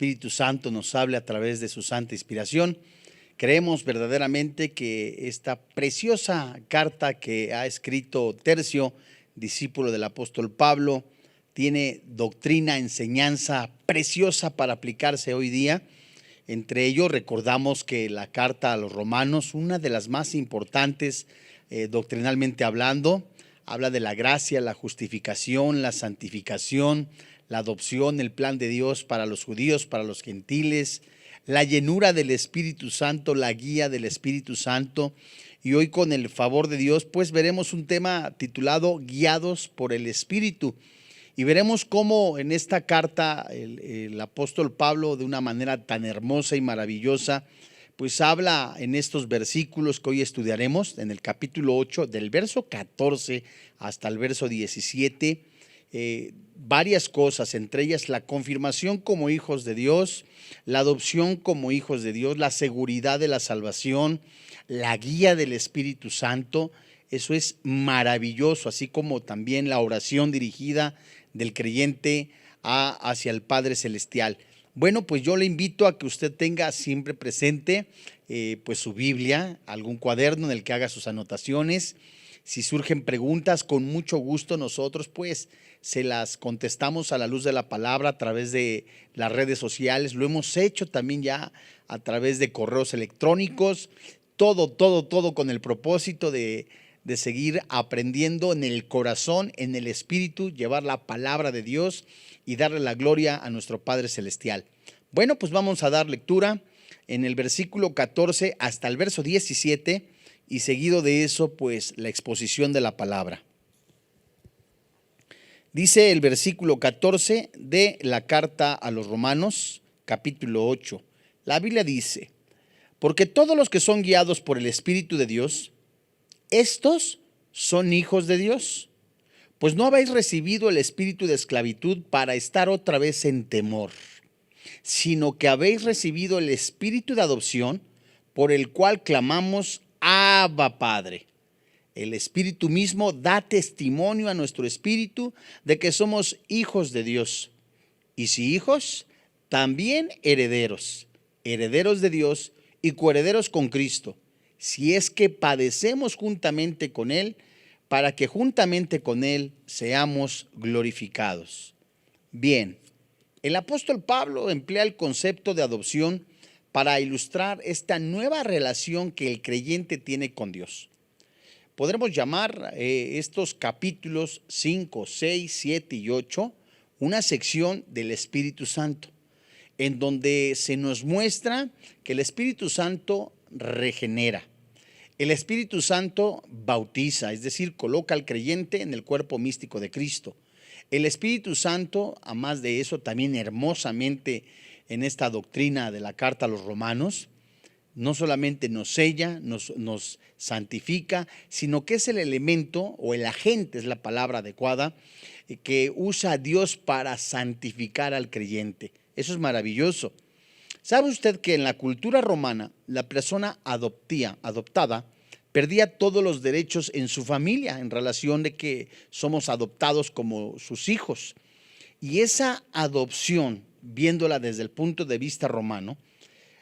Espíritu Santo nos hable a través de su santa inspiración. Creemos verdaderamente que esta preciosa carta que ha escrito Tercio, discípulo del apóstol Pablo, tiene doctrina, enseñanza preciosa para aplicarse hoy día. Entre ellos recordamos que la carta a los romanos, una de las más importantes doctrinalmente hablando, habla de la gracia, la justificación, la santificación, la adopción, el plan de Dios para los judíos, para los gentiles, la llenura del Espíritu Santo, la guía del Espíritu Santo. Y hoy, con el favor de Dios, pues veremos un tema titulado Guiados por el Espíritu. Y veremos cómo en esta carta el apóstol Pablo, de una manera tan hermosa y maravillosa, pues habla en estos versículos que hoy estudiaremos, en el capítulo 8, del verso 14 hasta el verso 17, varias cosas, entre ellas la confirmación como hijos de Dios, la adopción como hijos de Dios, la seguridad de la salvación, la guía del Espíritu Santo. Eso es maravilloso, así como también la oración dirigida del creyente hacia el Padre Celestial. Bueno, pues yo le invito a que usted tenga siempre presente pues su Biblia, algún cuaderno en el que haga sus anotaciones. Si surgen preguntas, con mucho gusto nosotros pues se las contestamos a la luz de la palabra a través de las redes sociales. Lo hemos hecho también ya a través de correos electrónicos, todo con el propósito de seguir aprendiendo en el corazón, en el espíritu, llevar la palabra de Dios y darle la gloria a nuestro Padre Celestial. Bueno, pues vamos a dar lectura en el versículo 14 hasta el verso 17 y seguido de eso, pues la exposición de la palabra. Dice el versículo 14 de la carta a los Romanos, capítulo 8. La Biblia dice: porque todos los que son guiados por el Espíritu de Dios, estos son hijos de Dios. Pues no habéis recibido el espíritu de esclavitud para estar otra vez en temor, sino que habéis recibido el espíritu de adopción, por el cual clamamos: Abba, Padre. El Espíritu mismo da testimonio a nuestro espíritu de que somos hijos de Dios. Y si hijos, también herederos, herederos de Dios y coherederos con Cristo, si es que padecemos juntamente con Él, para que juntamente con Él seamos glorificados. Bien, el apóstol Pablo emplea el concepto de adopción para ilustrar esta nueva relación que el creyente tiene con Dios. Podremos llamar estos capítulos 5, 6, 7 y 8 una sección del Espíritu Santo, en donde se nos muestra que el Espíritu Santo regenera. El Espíritu Santo bautiza, es decir, coloca al creyente en el cuerpo místico de Cristo. El Espíritu Santo, además de eso, también hermosamente en esta doctrina de la carta a los Romanos, no solamente nos sella, nos santifica, sino que es el elemento o el agente, es la palabra adecuada, que usa a Dios para santificar al creyente. Eso es maravilloso. ¿Sabe usted que en la cultura romana la persona adoptada perdía todos los derechos en su familia en relación de que somos adoptados como sus hijos? Y esa adopción, viéndola desde el punto de vista romano,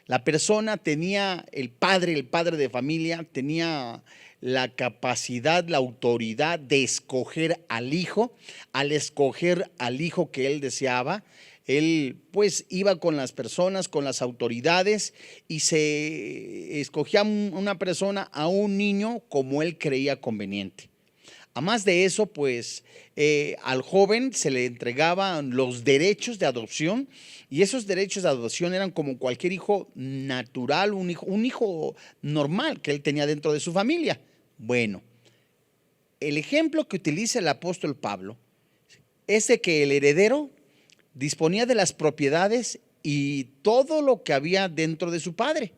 la persona tenía, el padre de familia, tenía la capacidad, la autoridad de escoger al hijo. Al escoger al hijo que él deseaba, él pues iba con las personas, con las autoridades, y se escogía una persona, a un niño, como él creía conveniente. Además de eso, pues al joven se le entregaban los derechos de adopción, y esos derechos de adopción eran como cualquier hijo natural, un hijo normal que él tenía dentro de su familia. Bueno, el ejemplo que utiliza el apóstol Pablo es de que el heredero disponía de las propiedades y todo lo que había dentro de su padre.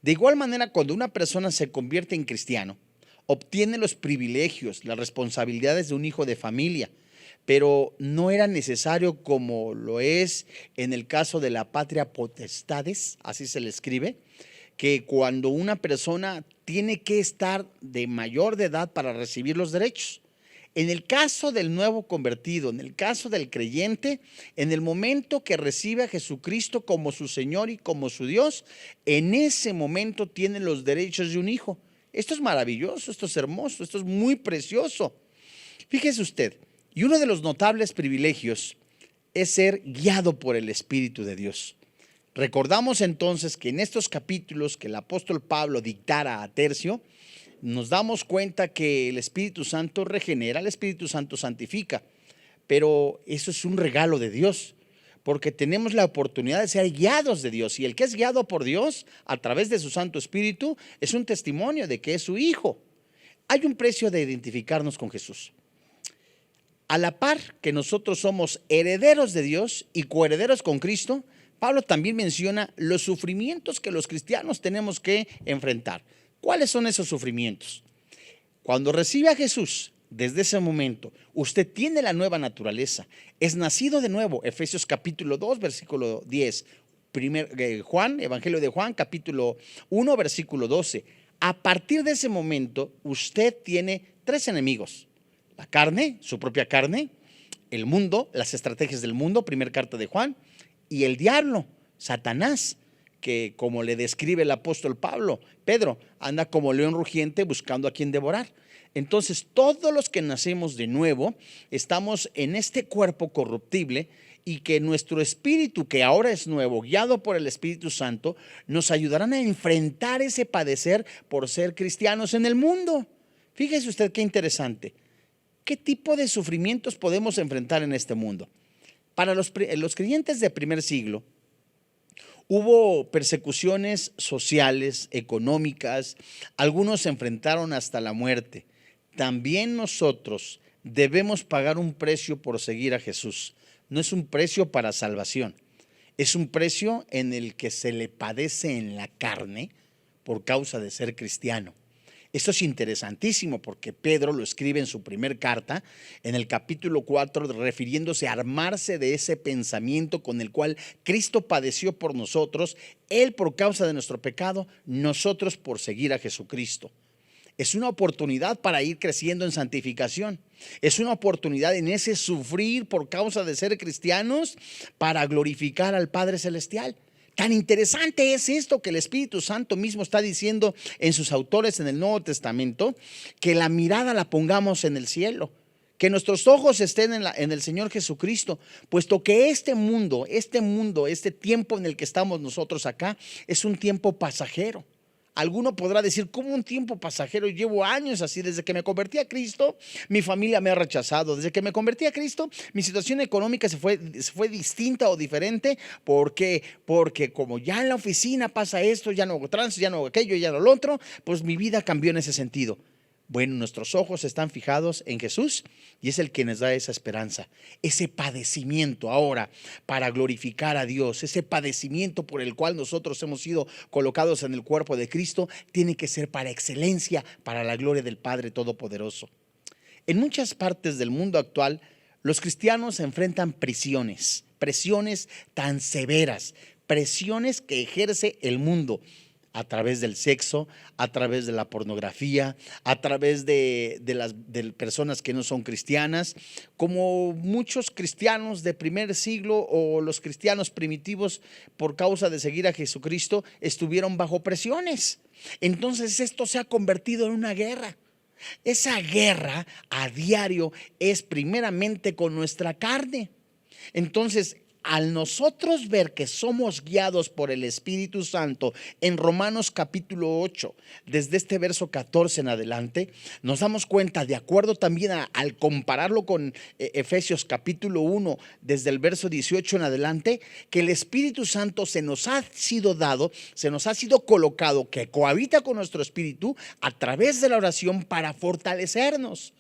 De igual manera, cuando una persona se convierte en cristiano, obtiene los privilegios, las responsabilidades de un hijo de familia, pero no era necesario, como lo es en el caso de la patria potestades, así se le escribe, que cuando una persona tiene que estar de mayor de edad para recibir los derechos. En el caso del nuevo convertido, en el caso del creyente, en el momento que recibe a Jesucristo como su Señor y como su Dios, en ese momento tiene los derechos de un hijo. Esto es maravilloso, esto es hermoso, esto es muy precioso. Fíjese usted, y uno de los notables privilegios es ser guiado por el Espíritu de Dios. Recordamos entonces que en estos capítulos que el apóstol Pablo dictara a Tercio, nos damos cuenta que el Espíritu Santo regenera, el Espíritu Santo santifica, pero eso es un regalo de Dios, porque tenemos la oportunidad de ser guiados de Dios, y el que es guiado por Dios a través de su Santo Espíritu es un testimonio de que es su hijo. Hay un precio de identificarnos con Jesús. A la par que nosotros somos herederos de Dios y coherederos con Cristo, Pablo también menciona los sufrimientos que los cristianos tenemos que enfrentar. ¿Cuáles son esos sufrimientos? Cuando recibe a Jesús, desde ese momento, usted tiene la nueva naturaleza, es nacido de nuevo. Efesios capítulo 2, versículo 10, Evangelio de Juan, capítulo 1, versículo 12. A partir de ese momento, usted tiene tres enemigos: la carne, su propia carne; el mundo, las estrategias del mundo, primera carta de Juan; y el diablo, Satanás, que como le describe el apóstol Pedro, anda como león rugiente buscando a quien devorar. Entonces, todos los que nacemos de nuevo estamos en este cuerpo corruptible, y que nuestro espíritu, que ahora es nuevo, guiado por el Espíritu Santo, nos ayudarán a enfrentar ese padecer por ser cristianos en el mundo. Fíjese usted qué interesante. ¿Qué tipo de sufrimientos podemos enfrentar en este mundo? Para los creyentes del primer siglo, hubo persecuciones sociales, económicas, algunos se enfrentaron hasta la muerte. También nosotros debemos pagar un precio por seguir a Jesús. No es un precio para salvación, es un precio en el que se le padece en la carne por causa de ser cristiano. Esto es interesantísimo porque Pedro lo escribe en su primer carta, en el capítulo 4, refiriéndose a armarse de ese pensamiento con el cual Cristo padeció por nosotros, Él por causa de nuestro pecado, nosotros por seguir a Jesucristo. Es una oportunidad para ir creciendo en santificación. Es una oportunidad en ese sufrir por causa de ser cristianos para glorificar al Padre Celestial. Tan interesante es esto que el Espíritu Santo mismo está diciendo en sus autores en el Nuevo Testamento, que la mirada la pongamos en el cielo, que nuestros ojos estén en el Señor Jesucristo, puesto que este mundo, este tiempo en el que estamos nosotros acá, es un tiempo pasajero. Alguno podrá decir: ¿cómo un tiempo pasajero? Llevo años así, desde que me convertí a Cristo, mi familia me ha rechazado. Desde que me convertí a Cristo, mi situación económica se fue distinta o diferente. Porque como ya en la oficina pasa esto, ya no hago tránsito, ya no hago aquello, ya no lo otro, pues mi vida cambió en ese sentido. Bueno, nuestros ojos están fijados en Jesús, y es el que nos da esa esperanza, ese padecimiento ahora para glorificar a Dios. Ese padecimiento por el cual nosotros hemos sido colocados en el cuerpo de Cristo tiene que ser para excelencia, para la gloria del Padre Todopoderoso. En muchas partes del mundo actual, los cristianos enfrentan presiones tan severas, presiones que ejerce el mundo a través del sexo, a través de la pornografía, a través de personas que no son cristianas, como muchos cristianos de primer siglo o los cristianos primitivos, por causa de seguir a Jesucristo, estuvieron bajo presiones. Entonces esto se ha convertido en una guerra. Esa guerra a diario es primeramente con nuestra carne. Entonces, al nosotros ver que somos guiados por el Espíritu Santo, en Romanos capítulo 8, desde este verso 14 en adelante, nos damos cuenta, de acuerdo también al compararlo con Efesios capítulo 1, desde el verso 18 en adelante, que el Espíritu Santo se nos ha sido dado, se nos ha sido colocado, que cohabita con nuestro espíritu a través de la oración para fortalecernos.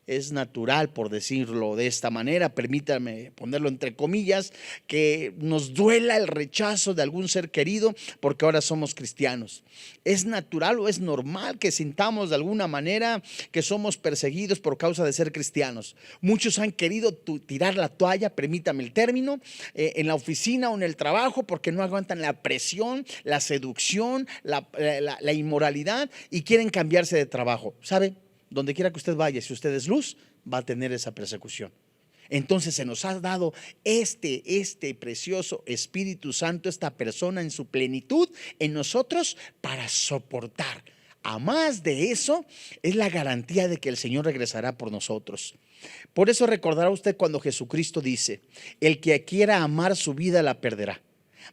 Es natural, por decirlo de esta manera, permítame ponerlo entre comillas, que nos duela el rechazo de algún ser querido porque ahora somos cristianos. Es natural o es normal que sintamos de alguna manera que somos perseguidos por causa de ser cristianos. Muchos han querido tirar la toalla, permítame el término, en la oficina o en el trabajo, porque no aguantan la presión, la seducción, la inmoralidad, y quieren cambiarse de trabajo. ¿Sabe? donde quiera que usted vaya, si usted es luz, va a tener esa persecución. Entonces se nos ha dado este precioso Espíritu Santo, esta persona en su plenitud en nosotros para soportar. A más de eso, es la garantía de que el Señor regresará por nosotros. Por eso recordará usted cuando Jesucristo dice: el que quiera amar su vida la perderá,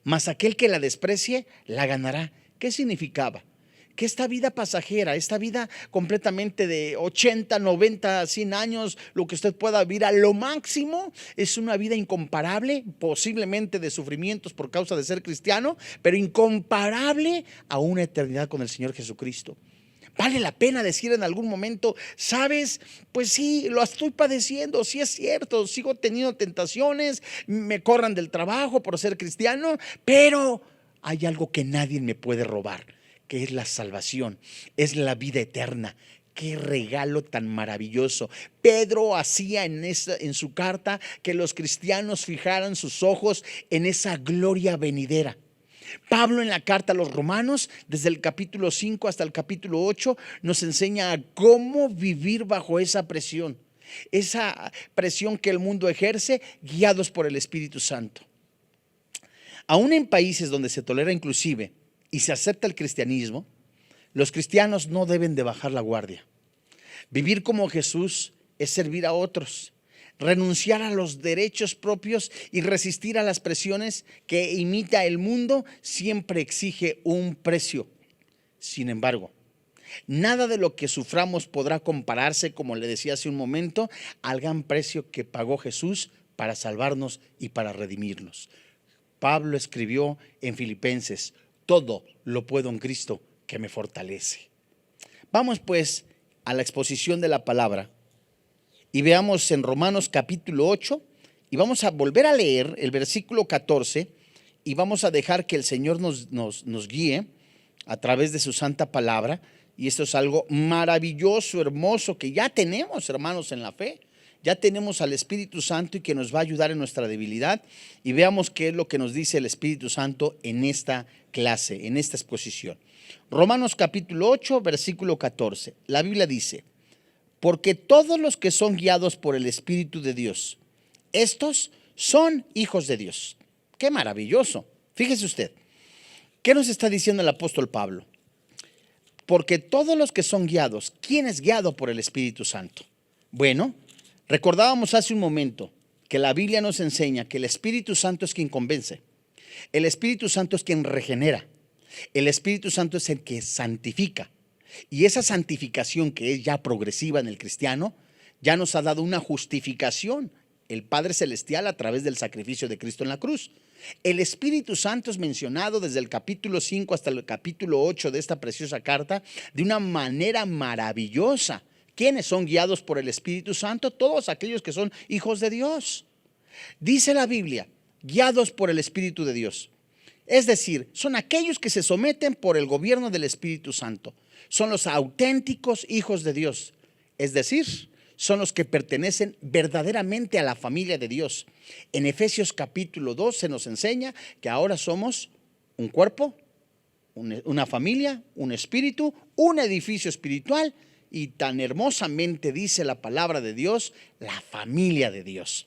mas aquel que la desprecie la ganará. ¿Qué significaba? Que esta vida pasajera, esta vida completamente de 80, 90, 100 años, lo que usted pueda vivir a lo máximo, es una vida incomparable, posiblemente de sufrimientos por causa de ser cristiano, pero incomparable a una eternidad con el Señor Jesucristo. Vale la pena decir en algún momento: sabes, pues sí, lo estoy padeciendo, sí es cierto, sigo teniendo tentaciones, me corran del trabajo por ser cristiano, pero hay algo que nadie me puede robar, que es la salvación, es la vida eterna. Qué regalo tan maravilloso. Pedro hacía en su carta que los cristianos fijaran sus ojos en esa gloria venidera. Pablo en la carta a los Romanos, desde el capítulo 5 hasta el capítulo 8, nos enseña a cómo vivir bajo esa presión que el mundo ejerce, guiados por el Espíritu Santo. Aún en países donde se tolera inclusive y se acepta el cristianismo, los cristianos no deben de bajar la guardia. Vivir como Jesús es servir a otros, renunciar a los derechos propios y resistir a las presiones que imita el mundo siempre exige un precio. Sin embargo, nada de lo que suframos podrá compararse, como le decía hace un momento, al gran precio que pagó Jesús para salvarnos y para redimirnos. Pablo escribió en Filipenses: todo lo puedo en Cristo que me fortalece. Vamos pues a la exposición de la palabra y veamos en Romanos capítulo 8 y vamos a volver a leer el versículo 14 y vamos a dejar que el Señor nos guíe a través de su santa palabra. Y esto es algo maravilloso, hermoso, que ya tenemos, hermanos, en la fe. Ya tenemos al Espíritu Santo y que nos va a ayudar en nuestra debilidad. Y veamos qué es lo que nos dice el Espíritu Santo en esta clase, en esta exposición. Romanos capítulo 8, versículo 14. La Biblia dice: porque todos los que son guiados por el Espíritu de Dios, estos son hijos de Dios. ¡Qué maravilloso! Fíjese usted, ¿qué nos está diciendo el apóstol Pablo? Porque todos los que son guiados, ¿quién es guiado por el Espíritu Santo? Bueno, recordábamos hace un momento que la Biblia nos enseña que el Espíritu Santo es quien convence. El Espíritu Santo es quien regenera. El Espíritu Santo es el que santifica. Y esa santificación, que es ya progresiva en el cristiano, ya nos ha dado una justificación el Padre Celestial a través del sacrificio de Cristo en la cruz. El Espíritu Santo es mencionado desde el capítulo 5 hasta el capítulo 8 de esta preciosa carta de una manera maravillosa. ¿Quiénes son guiados por el Espíritu Santo? Todos aquellos que son hijos de Dios. Dice la Biblia: guiados por el Espíritu de Dios. Es decir, son aquellos que se someten por el gobierno del Espíritu Santo. Son los auténticos hijos de Dios. Es decir, son los que pertenecen verdaderamente a la familia de Dios. En Efesios capítulo 2 se nos enseña que ahora somos un cuerpo, una familia, un espíritu, un edificio espiritual, y tan hermosamente dice la palabra de Dios, la familia de Dios.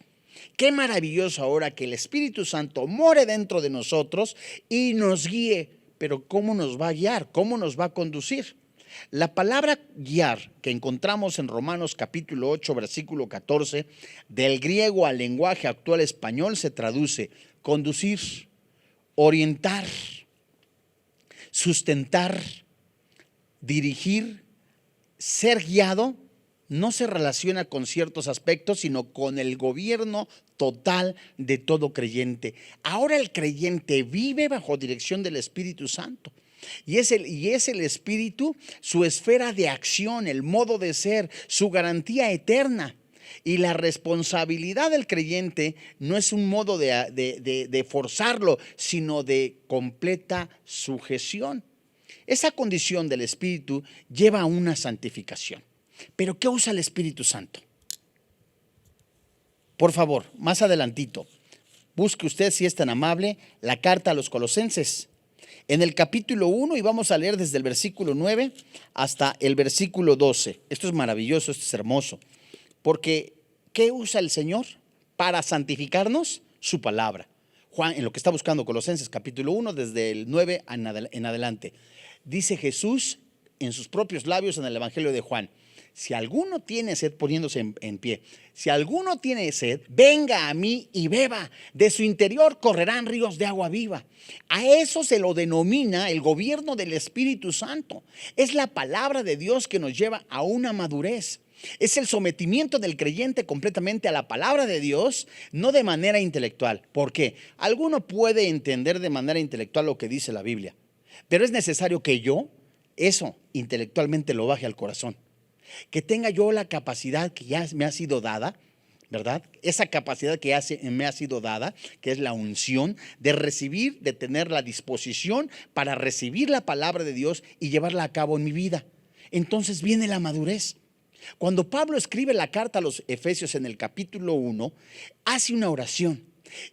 Qué maravilloso ahora que el Espíritu Santo more dentro de nosotros y nos guíe. Pero ¿cómo nos va a guiar? ¿Cómo nos va a conducir? La palabra guiar que encontramos en Romanos capítulo 8 versículo 14, del griego al lenguaje actual español, se traduce conducir, orientar, sustentar, dirigir. Ser guiado no se relaciona con ciertos aspectos, sino con el gobierno total de todo creyente. Ahora el creyente vive bajo dirección del Espíritu Santo. Y es el Espíritu su esfera de acción, el modo de ser, su garantía eterna. Y la responsabilidad del creyente no es un modo de forzarlo, sino de completa sujeción. Esa condición del Espíritu lleva a una santificación. ¿Pero qué usa el Espíritu Santo? Por favor, más adelantito, busque usted, si es tan amable, la carta a los Colosenses. en el capítulo 1 y vamos a leer desde el versículo 9 hasta el versículo 12. Esto es maravilloso, esto es hermoso, porque ¿qué usa el Señor para santificarnos? Su palabra. Juan, en lo que está buscando Colosenses capítulo 1, desde el 9 en adelante, dice Jesús en sus propios labios en el Evangelio de Juan: si alguno tiene sed, poniéndose en pie, si alguno tiene sed, venga a mí y beba, de su interior correrán ríos de agua viva. A eso se lo denomina el gobierno del Espíritu Santo. Es la palabra de Dios que nos lleva a una madurez. Es el sometimiento del creyente completamente a la palabra de Dios, no de manera intelectual. ¿Por qué? Alguno puede entender de manera intelectual lo que dice la Biblia, pero es necesario que yo eso intelectualmente lo baje al corazón, que tenga yo la capacidad que ya me ha sido dada, ¿verdad? Esa capacidad que me ha sido dada, que es la unción de recibir, de tener la disposición para recibir la palabra de Dios y llevarla a cabo en mi vida. Entonces viene la madurez. Cuando Pablo escribe la carta a los Efesios en el capítulo 1, hace una oración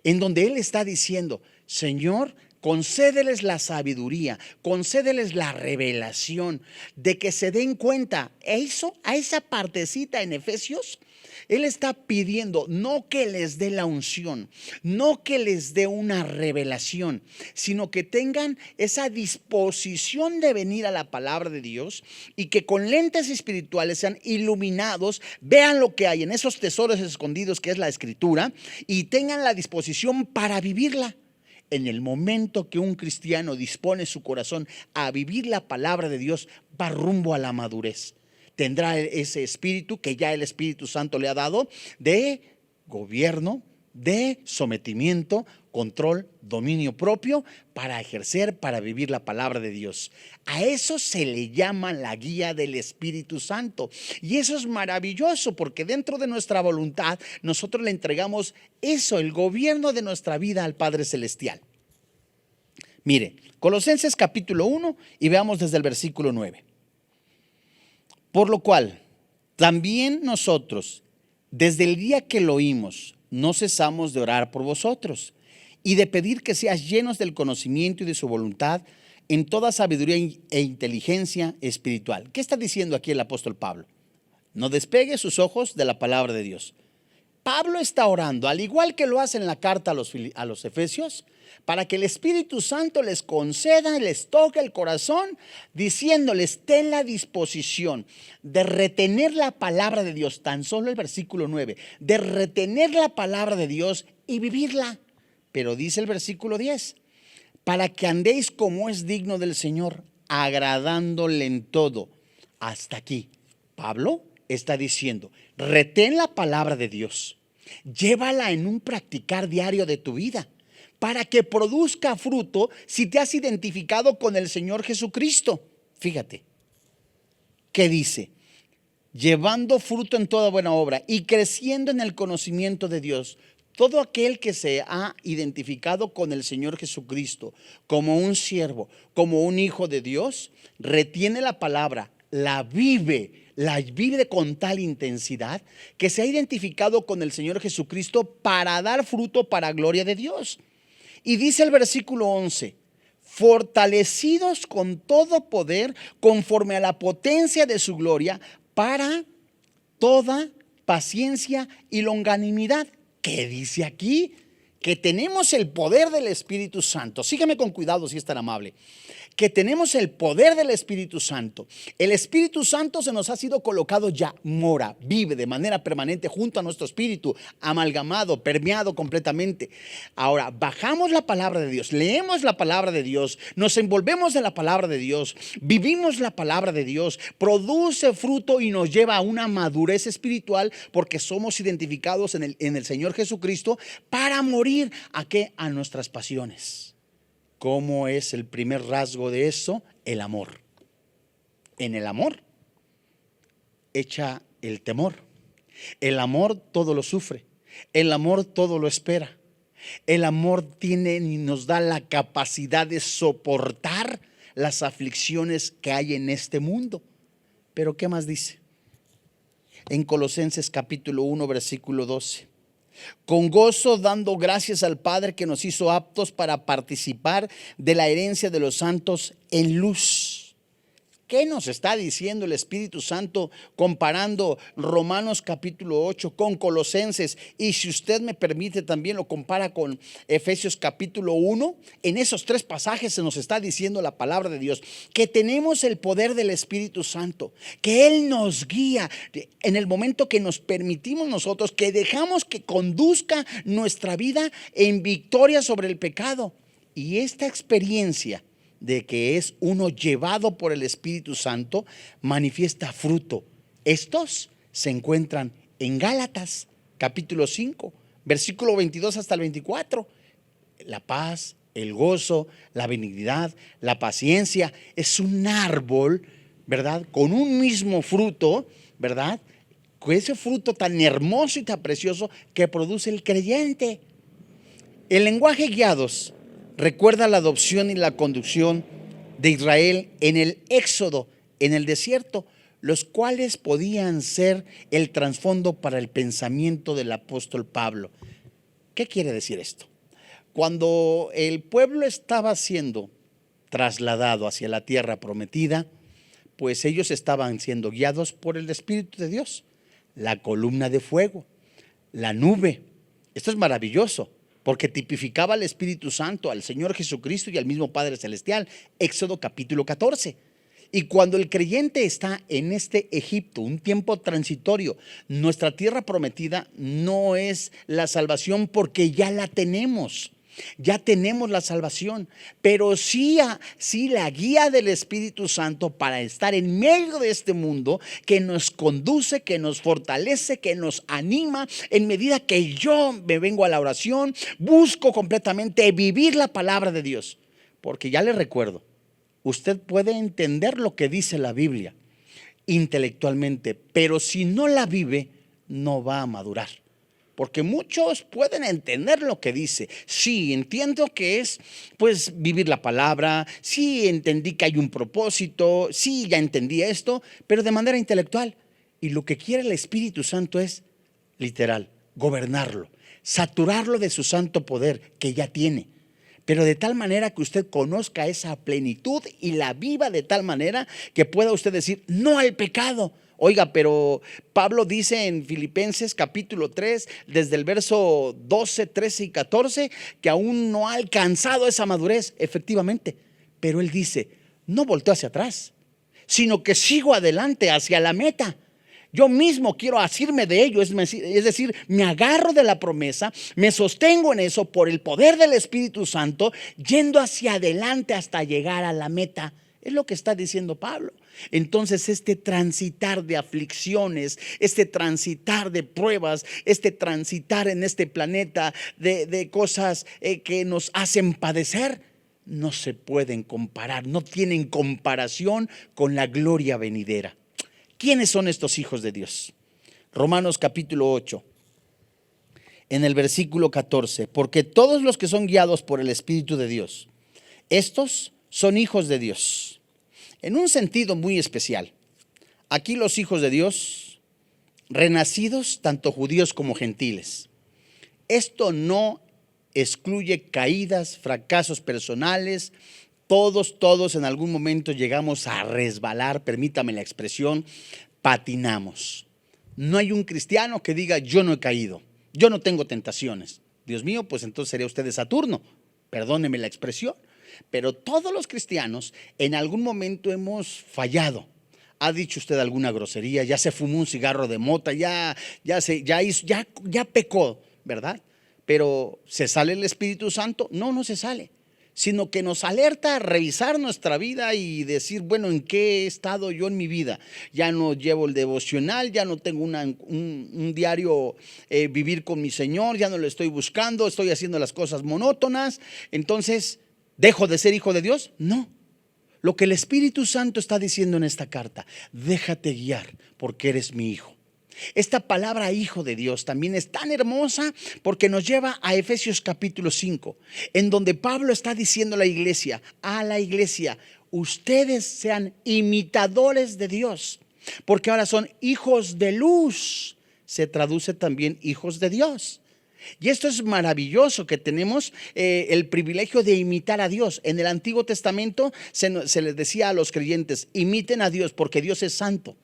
en donde él está diciendo: Señor, concédeles la sabiduría, concédeles la revelación, de que se den cuenta. Eso, a esa partecita en Efesios, él está pidiendo no que les dé la unción, no que les dé una revelación, sino que tengan esa disposición de venir a la palabra de Dios y que con lentes espirituales sean iluminados, vean lo que hay en esos tesoros escondidos que es la Escritura y tengan la disposición para vivirla. En el momento que un cristiano dispone su corazón a vivir la palabra de Dios, va rumbo a la madurez. Tendrá ese espíritu que ya el Espíritu Santo le ha dado de gobierno, de sometimiento, control, dominio propio para ejercer, para vivir la palabra de Dios. A eso se le llama la guía del Espíritu Santo. Y eso es maravilloso porque dentro de nuestra voluntad nosotros le entregamos eso, el gobierno de nuestra vida al Padre Celestial. Mire, Colosenses capítulo 1 y veamos desde el versículo 9. Por lo cual, también nosotros, desde el día que lo oímos, no cesamos de orar por vosotros y de pedir que seas llenos del conocimiento y de su voluntad en toda sabiduría e inteligencia espiritual. ¿Qué está diciendo aquí el apóstol Pablo? No despegue sus ojos de la palabra de Dios. Pablo está orando, al igual que lo hace en la carta a los Efesios, para que el Espíritu Santo les conceda, les toque el corazón, diciéndoles: ten la disposición de retener la palabra de Dios, tan solo el versículo 9, de retener la palabra de Dios y vivirla. Pero dice el versículo 10, para que andéis como es digno del Señor, agradándole en todo. Hasta aquí, Pablo está diciendo: retén la palabra de Dios, llévala en un practicar diario de tu vida, para que produzca fruto si te has identificado con el Señor Jesucristo. Fíjate, ¿qué dice? Llevando fruto en toda buena obra y creciendo en el conocimiento de Dios. Todo aquel que se ha identificado con el Señor Jesucristo como un siervo, como un hijo de Dios, retiene la palabra, la vive con tal intensidad que se ha identificado con el Señor Jesucristo para dar fruto para gloria de Dios. Y dice el versículo 11, fortalecidos con todo poder conforme a la potencia de su gloria para toda paciencia y longanimidad. ¿Qué dice aquí? Que tenemos el poder del Espíritu Santo. Sígame con cuidado si es tan amable. Que tenemos el poder del Espíritu Santo. El Espíritu Santo se nos ha sido colocado ya, mora, vive de manera permanente junto a nuestro espíritu, amalgamado, permeado completamente. Ahora, bajamos la palabra de Dios, leemos la palabra de Dios, nos envolvemos de la palabra de Dios, vivimos la palabra de Dios, produce fruto y nos lleva a una madurez espiritual porque somos identificados en el Señor Jesucristo para morir ¿a qué? A nuestras pasiones. ¿Cómo es el primer rasgo de eso? El amor. En el amor echa el temor. El amor todo lo sufre. El amor todo lo espera. El amor tiene y nos da la capacidad de soportar las aflicciones que hay en este mundo. Pero ¿qué más dice? En Colosenses capítulo 1 versículo 12. con gozo dando gracias al Padre que nos hizo aptos para participar de la herencia de los santos en luz. ¿Qué nos está diciendo el Espíritu Santo comparando Romanos capítulo 8 con Colosenses? Y si usted me permite, también lo compara con Efesios capítulo 1. En esos tres pasajes se nos está diciendo la palabra de Dios que tenemos el poder del Espíritu Santo, que Él nos guía en el momento que nos permitimos nosotros, que dejamos que conduzca nuestra vida en victoria sobre el pecado. Y esta experiencia de que es uno llevado por el Espíritu Santo manifiesta fruto. Estos se encuentran en Gálatas capítulo 5, versículo 22 hasta el 24. La paz, el gozo, la benignidad, la paciencia. Es un árbol, ¿verdad?, con un mismo fruto, ¿verdad?, con ese fruto tan hermoso y tan precioso que produce el creyente. El lenguaje guiados recuerda la adopción y la conducción de Israel en el éxodo, en el desierto, los cuales podían ser el trasfondo para el pensamiento del apóstol Pablo. ¿Qué quiere decir esto? Cuando el pueblo estaba siendo trasladado hacia la tierra prometida, pues ellos estaban siendo guiados por el Espíritu de Dios, la columna de fuego, la nube. Esto es maravilloso, porque tipificaba al Espíritu Santo, al Señor Jesucristo y al mismo Padre Celestial. Éxodo capítulo 14. Y cuando el creyente está en este Egipto, un tiempo transitorio, nuestra tierra prometida no es la salvación porque ya la tenemos. Ya tenemos la salvación, pero sí la guía del Espíritu Santo para estar en medio de este mundo que nos conduce, que nos fortalece, que nos anima en medida que yo me vengo a la oración, busco completamente vivir la palabra de Dios. Porque ya le recuerdo, usted puede entender lo que dice la Biblia intelectualmente, pero si no la vive, no va a madurar. Porque muchos pueden entender lo que dice. Sí, entiendo que es pues vivir la palabra. Sí, entendí que hay un propósito. Sí, ya entendí esto, pero de manera intelectual. Y lo que quiere el Espíritu Santo es literal, gobernarlo, saturarlo de su santo poder que ya tiene. Pero de tal manera que usted conozca esa plenitud y la viva de tal manera que pueda usted decir no al pecado. Oiga, pero Pablo dice en Filipenses capítulo 3, desde el verso 12, 13 y 14, que aún no ha alcanzado esa madurez, efectivamente. Pero él dice, no volteo hacia atrás, sino que sigo adelante hacia la meta. Yo mismo quiero asirme de ello, es decir, me agarro de la promesa, me sostengo en eso por el poder del Espíritu Santo, yendo hacia adelante hasta llegar a la meta. Es lo que está diciendo Pablo. Entonces este transitar de aflicciones, este transitar de pruebas, este transitar en este planeta de cosas que nos hacen padecer, no se pueden comparar, no tienen comparación con la gloria venidera. ¿Quiénes son estos hijos de Dios? Romanos capítulo 8, en el versículo 14, porque todos los que son guiados por el Espíritu de Dios, estos son hijos de Dios. En un sentido muy especial, aquí los hijos de Dios, renacidos tanto judíos como gentiles. Esto no excluye caídas, fracasos personales. Todos en algún momento llegamos a resbalar, permítame la expresión, patinamos. No hay un cristiano que diga yo no he caído, yo no tengo tentaciones. Dios mío, pues entonces sería usted de Saturno, perdóneme la expresión. Pero todos los cristianos en algún momento hemos fallado. ¿Ha dicho usted alguna grosería? ¿Ya se fumó un cigarro de mota? ¿Ya pecó, verdad? Pero ¿se sale el Espíritu Santo? No, no se sale, sino que nos alerta a revisar nuestra vida y decir, bueno, ¿en qué he estado yo en mi vida? Ya no llevo el devocional, ya no tengo un diario vivir con mi Señor, ya no lo estoy buscando, estoy haciendo las cosas monótonas. Entonces, ¿dejo de ser hijo de Dios? No. Lo que el Espíritu Santo está diciendo en esta carta, déjate guiar porque eres mi hijo. Esta palabra hijo de Dios también es tan hermosa porque nos lleva a Efesios capítulo 5, en donde Pablo está diciendo a la iglesia, ustedes sean imitadores de Dios, porque ahora son hijos de luz. Se traduce también hijos de Dios. Y esto es maravilloso, que tenemos el privilegio de imitar a Dios. En el Antiguo Testamento se les decía a los creyentes: imiten a Dios porque Dios es santo.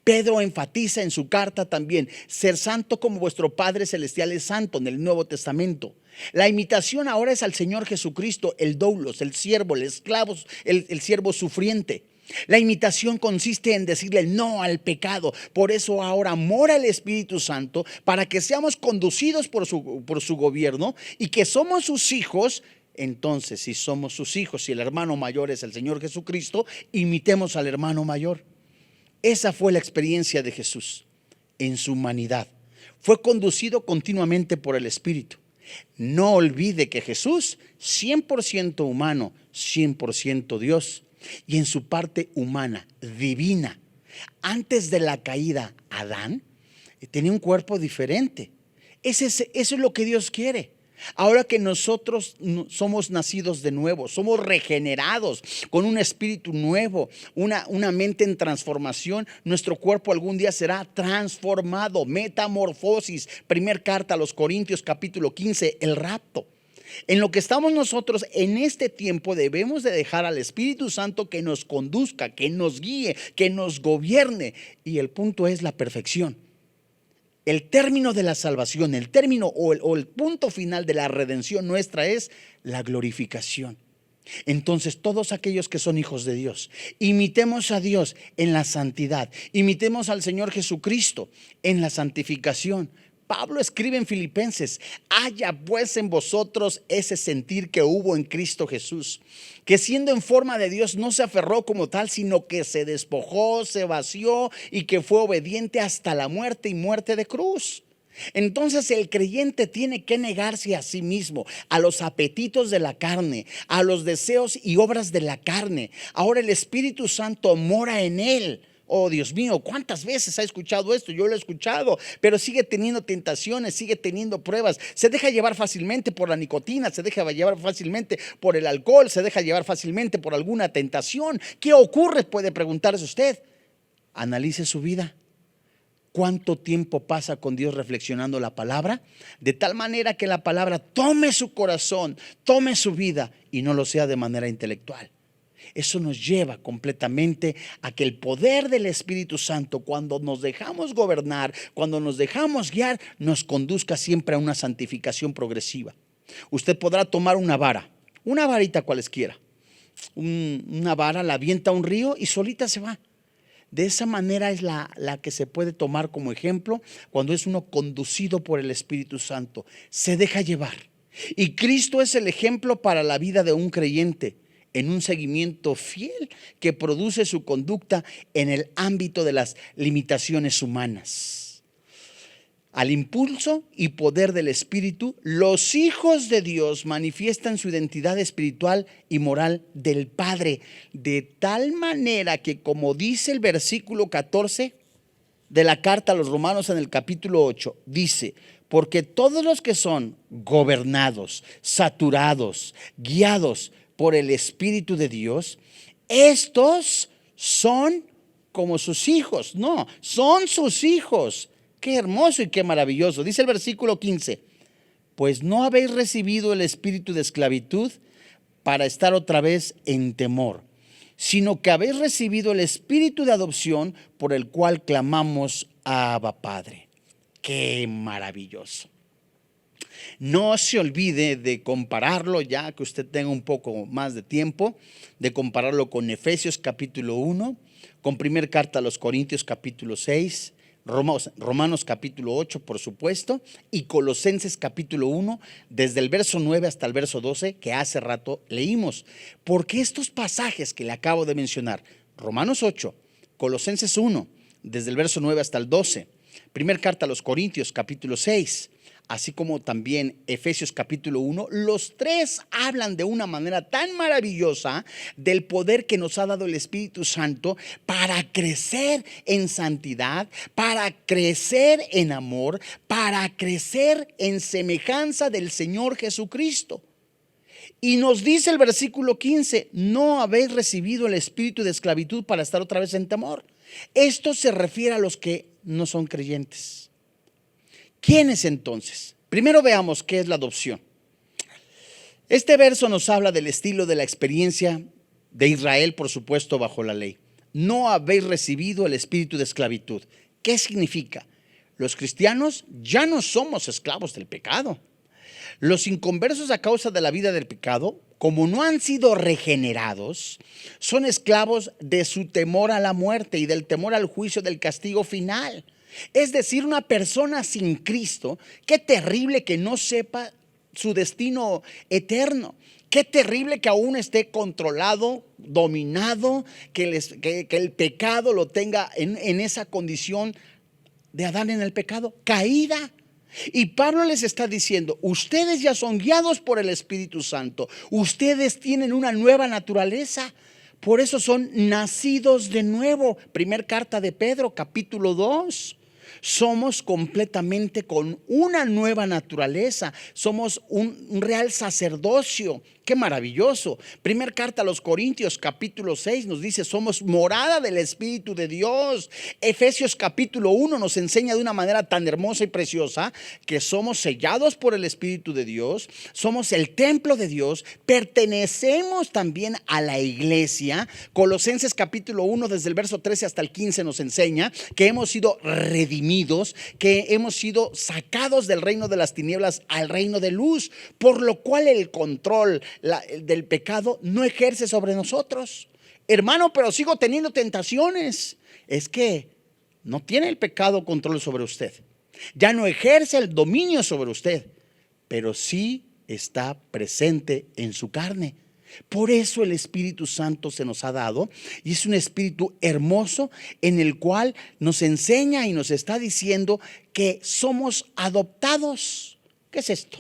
Pedro enfatiza en su carta también: ser santo como vuestro Padre Celestial es santo, en el Nuevo Testamento. La imitación ahora es al Señor Jesucristo, el doulos, el siervo, el esclavo, el siervo sufriente. La imitación consiste en decirle no al pecado. Por eso ahora mora el Espíritu Santo, para que seamos conducidos por su gobierno y que somos sus hijos. Entonces, si somos sus hijos, si el hermano mayor es el Señor Jesucristo, imitemos al hermano mayor. Esa fue la experiencia de Jesús en su humanidad. Fue conducido continuamente por el Espíritu. No olvide que Jesús, 100% humano, 100% Dios. Y en su parte humana, divina, antes de la caída, Adán tenía un cuerpo diferente. Eso es lo que Dios quiere. Ahora que nosotros somos nacidos de nuevo, somos regenerados con un espíritu nuevo, una mente en transformación, nuestro cuerpo algún día será transformado. Metamorfosis, primer carta a los Corintios capítulo 15, el rapto. En lo que estamos nosotros en este tiempo, debemos de dejar al Espíritu Santo que nos conduzca, que nos guíe, que nos gobierne. Y el punto es la perfección. El término de la salvación, el término o el punto final de la redención nuestra es la glorificación. Entonces, todos aquellos que son hijos de Dios, imitemos a Dios en la santidad, imitemos al Señor Jesucristo en la santificación. Pablo escribe en Filipenses: haya pues en vosotros ese sentir que hubo en Cristo Jesús, que siendo en forma de Dios no se aferró como tal, sino que se despojó, se vació y que fue obediente hasta la muerte y muerte de cruz. Entonces el creyente tiene que negarse a sí mismo, a los apetitos de la carne, a los deseos y obras de la carne. Ahora el Espíritu Santo mora en él. Oh, Dios mío, ¿cuántas veces ha escuchado esto? Yo lo he escuchado, pero sigue teniendo tentaciones, sigue teniendo pruebas. Se deja llevar fácilmente por la nicotina, se deja llevar fácilmente por el alcohol, se deja llevar fácilmente por alguna tentación. ¿Qué ocurre? Puede preguntarse usted. Analice su vida. ¿Cuánto tiempo pasa con Dios reflexionando la palabra? De tal manera que la palabra tome su corazón, tome su vida y no lo sea de manera intelectual. Eso nos lleva completamente a que el poder del Espíritu Santo, cuando nos dejamos gobernar, cuando nos dejamos guiar, nos conduzca siempre a una santificación progresiva. Usted podrá tomar una vara, una varita cualesquiera, una vara, la avienta a un río y solita se va. De esa manera es la que se puede tomar como ejemplo cuando es uno conducido por el Espíritu Santo. Se deja llevar. Y Cristo es el ejemplo para la vida de un creyente, en un seguimiento fiel que produce su conducta en el ámbito de las limitaciones humanas. Al impulso y poder del Espíritu, los hijos de Dios manifiestan su identidad espiritual y moral del Padre, de tal manera que, como dice el versículo 14 de la carta a los Romanos en el capítulo 8, dice: porque todos los que son gobernados, saturados, guiados por el Espíritu de Dios, estos son como sus hijos. No, son sus hijos. Qué hermoso y qué maravilloso. Dice el versículo 15: pues no habéis recibido el espíritu de esclavitud para estar otra vez en temor, sino que habéis recibido el espíritu de adopción, por el cual clamamos: Abba, Padre. Qué maravilloso. No se olvide de compararlo, ya que usted tenga un poco más de tiempo, de compararlo con Efesios capítulo 1, con primer carta a los Corintios capítulo 6, Romanos capítulo 8, por supuesto, y Colosenses capítulo 1, desde el verso 9 hasta el verso 12, que hace rato leímos. Porque estos pasajes que le acabo de mencionar, Romanos 8, Colosenses 1, desde el verso 9 hasta el 12, primer carta a los Corintios capítulo 6, así como también Efesios capítulo 1, los tres hablan de una manera tan maravillosa del poder que nos ha dado el Espíritu Santo para crecer en santidad, para crecer en amor, para crecer en semejanza del Señor Jesucristo. Y nos dice el versículo 15: no habéis recibido el espíritu de esclavitud para estar otra vez en temor. Esto se refiere a los que no son creyentes. ¿Quiénes entonces? Primero veamos qué es la adopción. Este verso nos habla del estilo de la experiencia de Israel, por supuesto, bajo la ley. No habéis recibido el espíritu de esclavitud. ¿Qué significa? Los cristianos ya no somos esclavos del pecado. Los inconversos a causa de la vida del pecado, como no han sido regenerados, son esclavos de su temor a la muerte y del temor al juicio del castigo final. Es decir, una persona sin Cristo, qué terrible que no sepa su destino eterno. Qué terrible que aún esté controlado, dominado, que el pecado lo tenga en esa condición de Adán en el pecado, caída. Y Pablo les está diciendo, ustedes ya son guiados por el Espíritu Santo, ustedes tienen una nueva naturaleza, por eso son nacidos de nuevo. Primer carta de Pedro, capítulo 2. Somos completamente con una nueva naturaleza. Somos un real sacerdocio. Qué maravilloso. Primer carta a los Corintios, capítulo 6 nos dice, somos morada del Espíritu de Dios. Efesios capítulo 1 nos enseña de una manera tan hermosa y preciosa que somos sellados por el Espíritu de Dios. Somos el templo de Dios. Pertenecemos también a la iglesia. Colosenses capítulo 1 desde el verso 13 hasta el 15 nos enseña que hemos sido redimidos, que hemos sido sacados del reino de las tinieblas al reino de luz, por lo cual el control del pecado no ejerce sobre nosotros. Hermano, pero sigo teniendo tentaciones. Es que no tiene el pecado control sobre usted, ya no ejerce el dominio sobre usted, pero sí está presente en su carne. Por eso el Espíritu Santo se nos ha dado, y es un espíritu hermoso en el cual nos enseña y nos está diciendo que somos adoptados. ¿Qué es esto?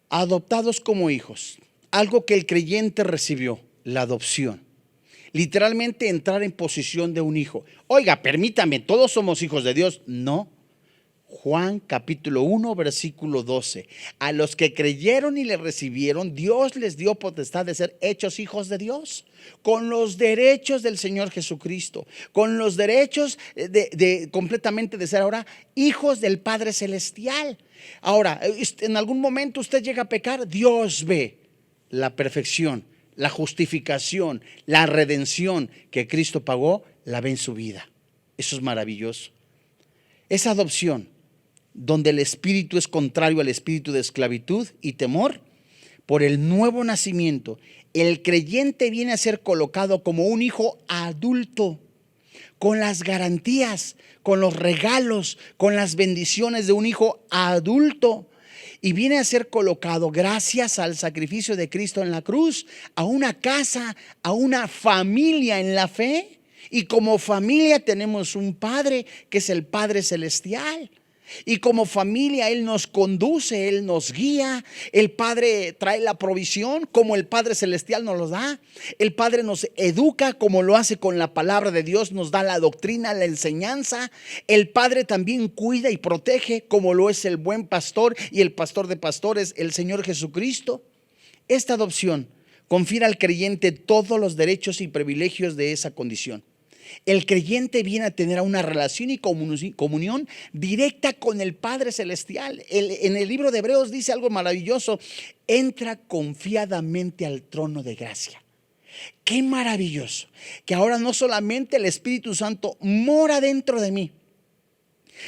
Adoptados como hijos, algo que el creyente recibió, la adopción. Literalmente entrar en posición de un hijo. Oiga, permítame, ¿todos somos hijos de Dios? No. Juan capítulo 1 versículo 12. A los que creyeron y le recibieron, Dios les dio potestad de ser hechos hijos de Dios, con los derechos del Señor Jesucristo, con los derechos completamente de ser ahora hijos del Padre Celestial. Ahora, en algún momento usted llega a pecar, Dios ve la perfección, la justificación, la redención que Cristo pagó, la ve en su vida. Eso es maravilloso. Esa adopción, donde el espíritu es contrario al espíritu de esclavitud y temor, por el nuevo nacimiento, el creyente viene a ser colocado como un hijo adulto, con las garantías, con los regalos, con las bendiciones de un hijo adulto. Y viene a ser colocado, gracias al sacrificio de Cristo en la cruz, a una casa, a una familia en la fe. Y como familia tenemos un Padre que es el Padre Celestial. Y como familia Él nos conduce, Él nos guía. El Padre trae la provisión como el Padre Celestial nos lo da. El Padre nos educa como lo hace con la palabra de Dios, nos da la doctrina, la enseñanza. El Padre también cuida y protege como lo es el buen pastor y el pastor de pastores, el Señor Jesucristo. Esta adopción confiere al creyente todos los derechos y privilegios de esa condición. El creyente viene a tener una relación y comunión directa con el Padre Celestial. En el libro de Hebreos dice algo maravilloso: entra confiadamente al trono de gracia. Qué maravilloso que ahora no solamente el Espíritu Santo mora dentro de mí,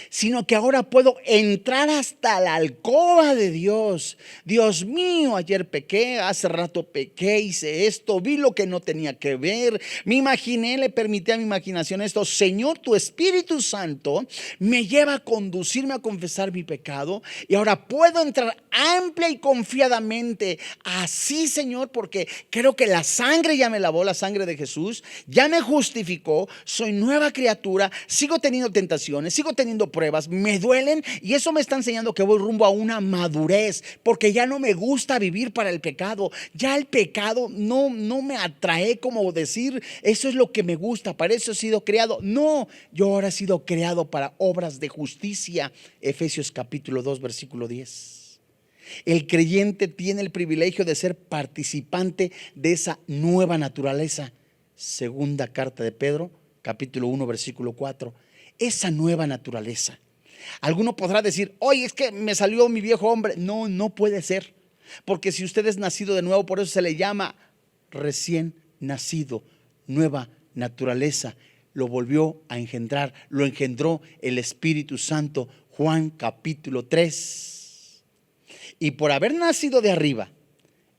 sino que ahora puedo entrar hasta la alcoba de Dios. Dios mío, ayer pequé, hace rato pequé, hice esto, vi lo que no tenía que ver, me imaginé, le permití a mi imaginación esto. Señor, tu Espíritu Santo me lleva a conducirme a confesar mi pecado, y ahora puedo entrar amplia y confiadamente así, Señor, porque creo que la sangre ya me lavó, la sangre de Jesús ya me justificó, soy nueva criatura. Sigo teniendo tentaciones, sigo teniendo pruebas, me duelen, y eso me está enseñando que voy rumbo a una madurez, porque ya no me gusta vivir para el pecado. Ya el pecado no me atrae, como decir eso es lo que me gusta, para eso he sido creado. No, yo ahora he sido creado para obras de justicia. Efesios capítulo 2 versículo 10. El creyente tiene el privilegio de ser participante de esa nueva naturaleza. Segunda carta de Pedro capítulo 1 versículo 4. Esa nueva naturaleza Alguno podrá decir, oye, es que me salió mi viejo hombre. No, no puede ser. Porque si usted es nacido de nuevo, por eso se le llama recién nacido, nueva naturaleza. Lo volvió a engendrar, lo engendró el Espíritu Santo. Juan capítulo 3. Y por haber nacido de arriba,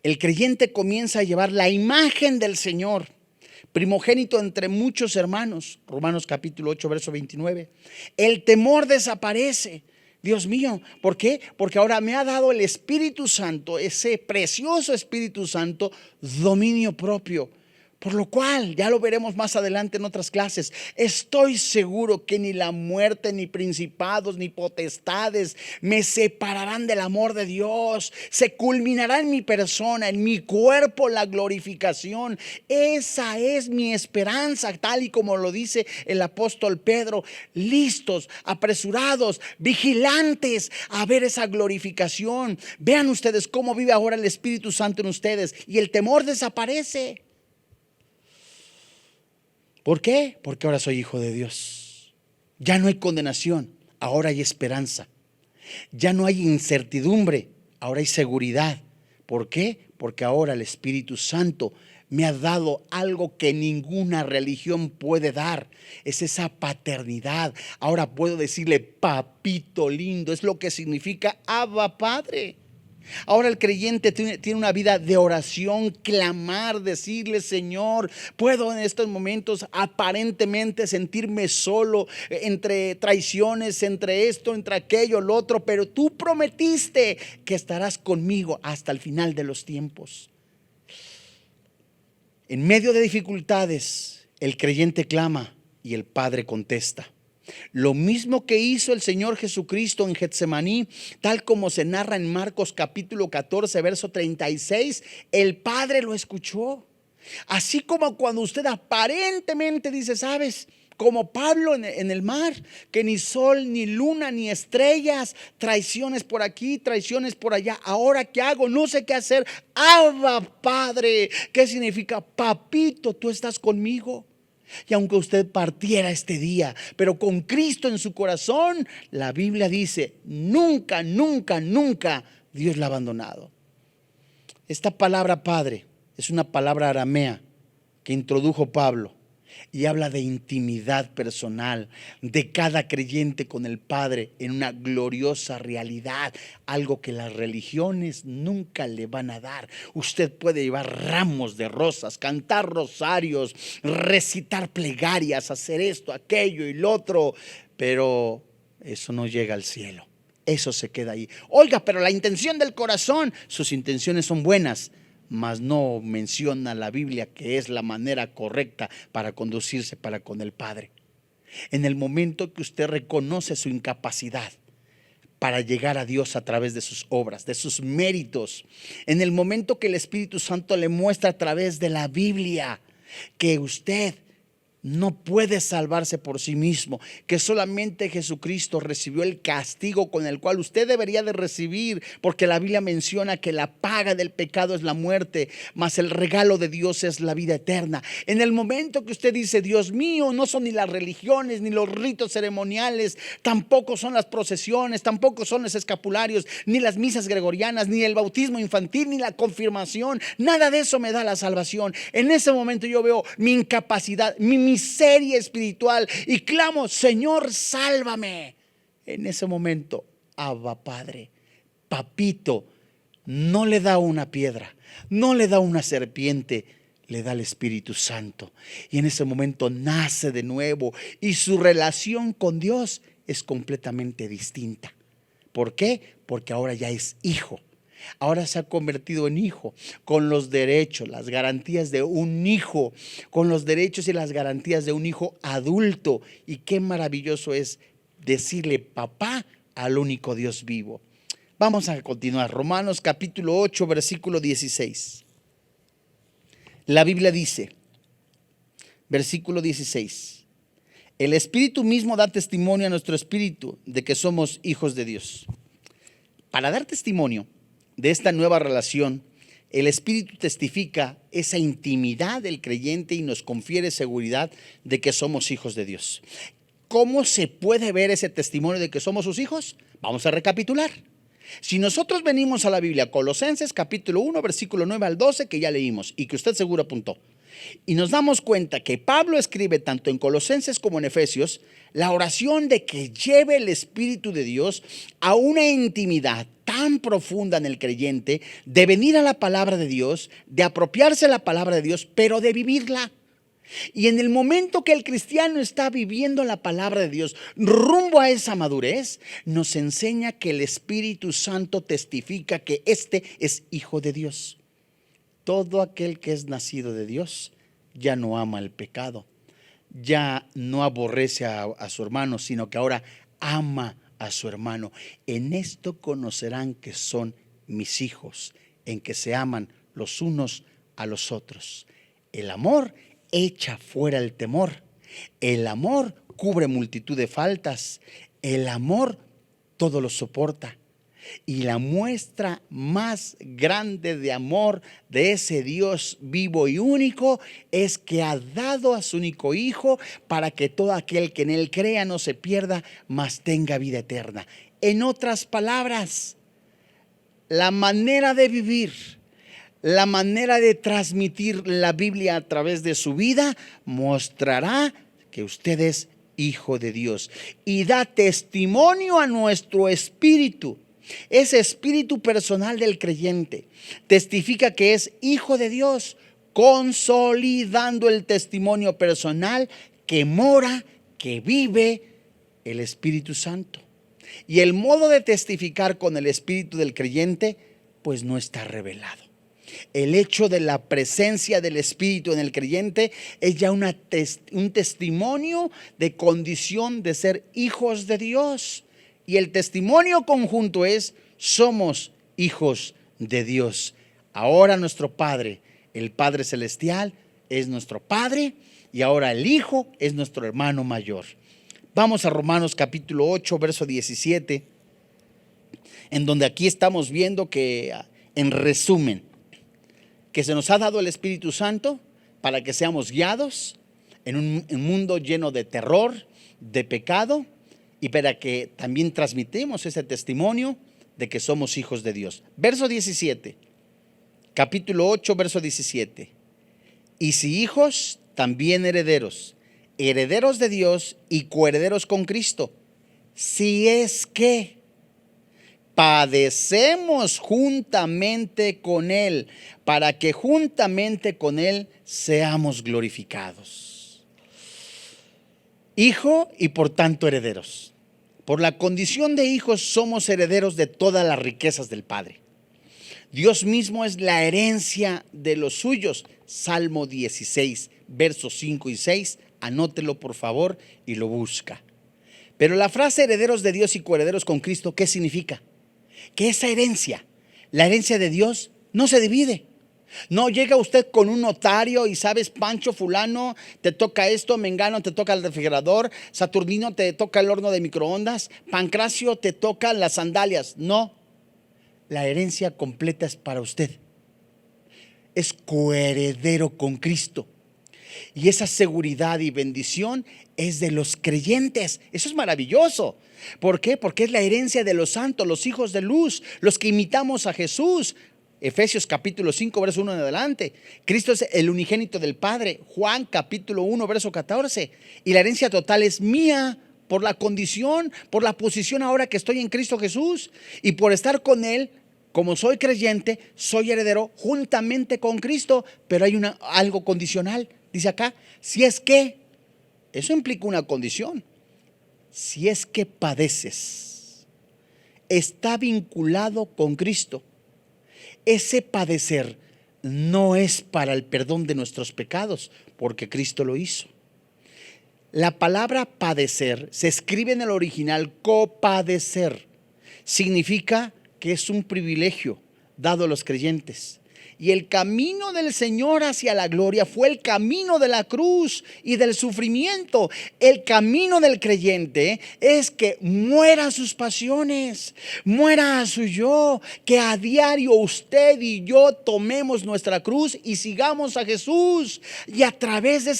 el creyente comienza a llevar la imagen del Señor, primogénito entre muchos hermanos. Romanos capítulo 8, verso 29. El temor desaparece. Dios mío, ¿por qué? Porque ahora me ha dado el Espíritu Santo, ese precioso Espíritu Santo, dominio propio. Por lo cual, ya lo veremos más adelante en otras clases, estoy seguro que ni la muerte, ni principados, ni potestades me separarán del amor de Dios. Se culminará en mi persona, en mi cuerpo, la glorificación. Esa es mi esperanza, tal y como lo dice el apóstol Pedro. Listos, apresurados, vigilantes a ver esa glorificación. Vean ustedes cómo vive ahora el Espíritu Santo en ustedes y el temor desaparece. ¿Por qué? Porque ahora soy hijo de Dios. Ya no hay condenación, ahora hay esperanza. Ya no hay incertidumbre, ahora hay seguridad. ¿Por qué? Porque ahora el Espíritu Santo me ha dado algo que ninguna religión puede dar. Es esa paternidad. Ahora puedo decirle papito lindo. Es lo que significa Abba Padre. Ahora el creyente tiene una vida de oración, clamar, decirle: Señor, puedo en estos momentos aparentemente sentirme solo, entre traiciones, entre esto, entre aquello, lo otro, pero tú prometiste que estarás conmigo hasta el final de los tiempos. En medio de dificultades, el creyente clama y el Padre contesta. Lo mismo que hizo el Señor Jesucristo en Getsemaní, tal como se narra en Marcos capítulo 14, verso 36, el Padre lo escuchó. Así como cuando usted aparentemente dice, ¿sabes? Como Pablo en el mar, que ni sol, ni luna, ni estrellas, traiciones por aquí, traiciones por allá. Ahora, ¿qué hago? No sé qué hacer. Abba, Padre. ¿Qué significa? Papito, tú estás conmigo. Y aunque usted partiera este día, pero con Cristo en su corazón, la Biblia dice, nunca, nunca, nunca Dios la ha abandonado. Esta palabra Padre es una palabra aramea que introdujo Pablo y habla de intimidad personal de cada creyente con el Padre en una gloriosa realidad, algo que las religiones nunca le van a dar. Usted puede llevar ramos de rosas, cantar rosarios, recitar plegarias, hacer esto, aquello y lo otro, pero eso no llega al cielo. Eso se queda ahí. Oiga, pero la intención del corazón, sus intenciones son buenas, mas no menciona la Biblia que es la manera correcta para conducirse para con el Padre. En el momento que usted reconoce su incapacidad para llegar a Dios a través de sus obras, de sus méritos, en el momento que el Espíritu Santo le muestra a través de la Biblia que usted no puede salvarse por sí mismo, que solamente Jesucristo recibió el castigo con el cual usted debería de recibir, porque la Biblia menciona que la paga del pecado es la muerte, mas el regalo de Dios es la vida eterna. En el momento que usted dice, Dios mío, no son ni las religiones, ni los ritos ceremoniales, tampoco son las procesiones, tampoco son los escapularios, ni las misas gregorianas, ni el bautismo infantil, ni la confirmación, nada de eso me da la salvación. En ese momento yo veo mi incapacidad, mi miseria espiritual y clamo, Señor, sálvame. En ese momento, Abba Padre, papito, no le da una piedra, no le da una serpiente, le da el Espíritu Santo. Y en ese momento nace de nuevo y su relación con Dios es completamente distinta. ¿Por qué? Porque ahora ya es hijo. Ahora se ha convertido en hijo, con los derechos, las garantías de un hijo, con los derechos y las garantías de un hijo adulto. Y qué maravilloso es decirle papá al único Dios vivo. Vamos a continuar. Romanos capítulo 8, versículo 16. La Biblia dice, versículo 16, el Espíritu mismo da testimonio a nuestro espíritu de que somos hijos de Dios. Para dar testimonio de esta nueva relación, el Espíritu testifica esa intimidad del creyente y nos confiere seguridad de que somos hijos de Dios. ¿Cómo se puede ver ese testimonio de que somos sus hijos? Vamos a recapitular. Si nosotros venimos a la Biblia, Colosenses capítulo 1, versículo 9 al 12, que ya leímos y que usted seguro apuntó, y nos damos cuenta que Pablo escribe tanto en Colosenses como en Efesios la oración de que lleve el Espíritu de Dios a una intimidad tan profunda en el creyente, de venir a la palabra de Dios, de apropiarse de la palabra de Dios, pero de vivirla. Y en el momento que el cristiano está viviendo la palabra de Dios rumbo a esa madurez, nos enseña que el Espíritu Santo testifica que este es hijo de Dios. Todo aquel que es nacido de Dios ya no ama el pecado, ya no aborrece a su hermano, sino que ahora ama a su hermano. En esto conocerán que son mis hijos, en que se aman los unos a los otros. El amor echa fuera el temor. El amor cubre multitud de faltas. El amor todo lo soporta. Y la muestra más grande de amor de ese Dios vivo y único es que ha dado a su único Hijo para que todo aquel que en Él crea no se pierda, mas tenga vida eterna. En otras palabras, la manera de vivir, la manera de transmitir la Biblia a través de su vida mostrará que usted es hijo de Dios y da testimonio a nuestro espíritu. Ese espíritu personal del creyente testifica que es hijo de Dios, consolidando el testimonio personal que mora, que vive el Espíritu Santo. Y el modo de testificar con el espíritu del creyente pues no está revelado. El hecho de la presencia del Espíritu en el creyente es ya un testimonio de condición de ser hijos de Dios. Y el testimonio conjunto es: somos hijos de Dios. Ahora nuestro Padre, el Padre Celestial, es nuestro Padre, y ahora el Hijo es nuestro hermano mayor. Vamos a Romanos capítulo 8, verso 17, en donde aquí estamos viendo que, en resumen, que se nos ha dado el Espíritu Santo para que seamos guiados en un mundo lleno de terror, de pecado, y para que también transmitimos ese testimonio de que somos hijos de Dios. Verso 17, capítulo 8, verso 17. Y si hijos, también herederos, herederos de Dios y coherederos con Cristo, si es que padecemos juntamente con Él, para que juntamente con Él seamos glorificados. Hijo y por tanto herederos. Por la condición de hijos somos herederos de todas las riquezas del Padre. Dios mismo es la herencia de los suyos. Salmo 16, versos 5 y 6. Anótelo por favor y lo busca. Pero la frase herederos de Dios y coherederos con Cristo, ¿qué significa? Que esa herencia, la herencia de Dios, no se divide. No llega usted con un notario y sabes, Pancho fulano te toca esto, Mengano te toca el refrigerador, Saturnino te toca el horno de microondas, Pancracio te toca las sandalias. No, la herencia completa es para usted. Es coheredero con Cristo. Y esa seguridad y bendición es de los creyentes. Eso es maravilloso. ¿Por qué? Porque es la herencia de los santos, los hijos de luz, los que imitamos a Jesús. Efesios capítulo 5, verso 1 en adelante. Cristo es el unigénito del Padre. Juan capítulo 1, verso 14. Y la herencia total es mía por la condición, por la posición ahora que estoy en Cristo Jesús. Y por estar con Él, como soy creyente, soy heredero juntamente con Cristo. Pero hay algo condicional. Dice acá, si es que, eso implica una condición. Si es que padeces, está vinculado con Cristo. Ese padecer no es para el perdón de nuestros pecados, porque Cristo lo hizo. La palabra padecer se escribe en el original copadecer. Significa que es un privilegio dado a los creyentes. Y el camino del Señor hacia la gloria fue el camino de la cruz y del sufrimiento. El camino del creyente es que muera a sus pasiones, muera a su yo, que a diario usted y yo tomemos nuestra cruz y sigamos a Jesús. Y a través de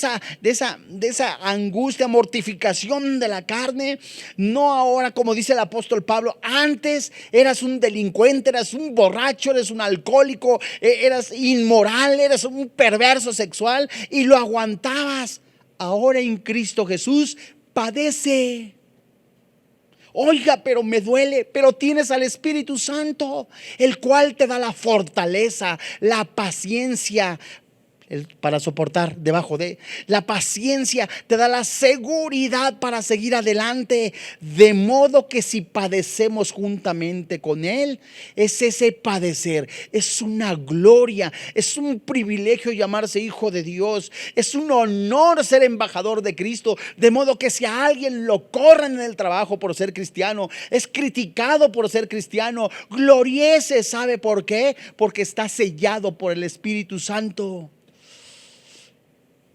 esa angustia, mortificación de la carne, no ahora como dice el apóstol Pablo, antes eras un delincuente, eras un borracho, eres un alcohólico, eras inmoral, eras un perverso sexual y lo aguantabas. Ahora en Cristo Jesús padece. Oiga, pero me duele, pero tienes al Espíritu Santo, el cual te da la fortaleza, la paciencia para soportar debajo de la paciencia, te da la seguridad para seguir adelante, de modo que si padecemos juntamente con Él, es ese padecer, es una gloria, es un privilegio llamarse hijo de Dios, es un honor ser embajador de Cristo, de modo que si a alguien lo corren en el trabajo por ser cristiano, es criticado por ser cristiano, gloriece. ¿Sabe por qué? Porque está sellado por el Espíritu Santo.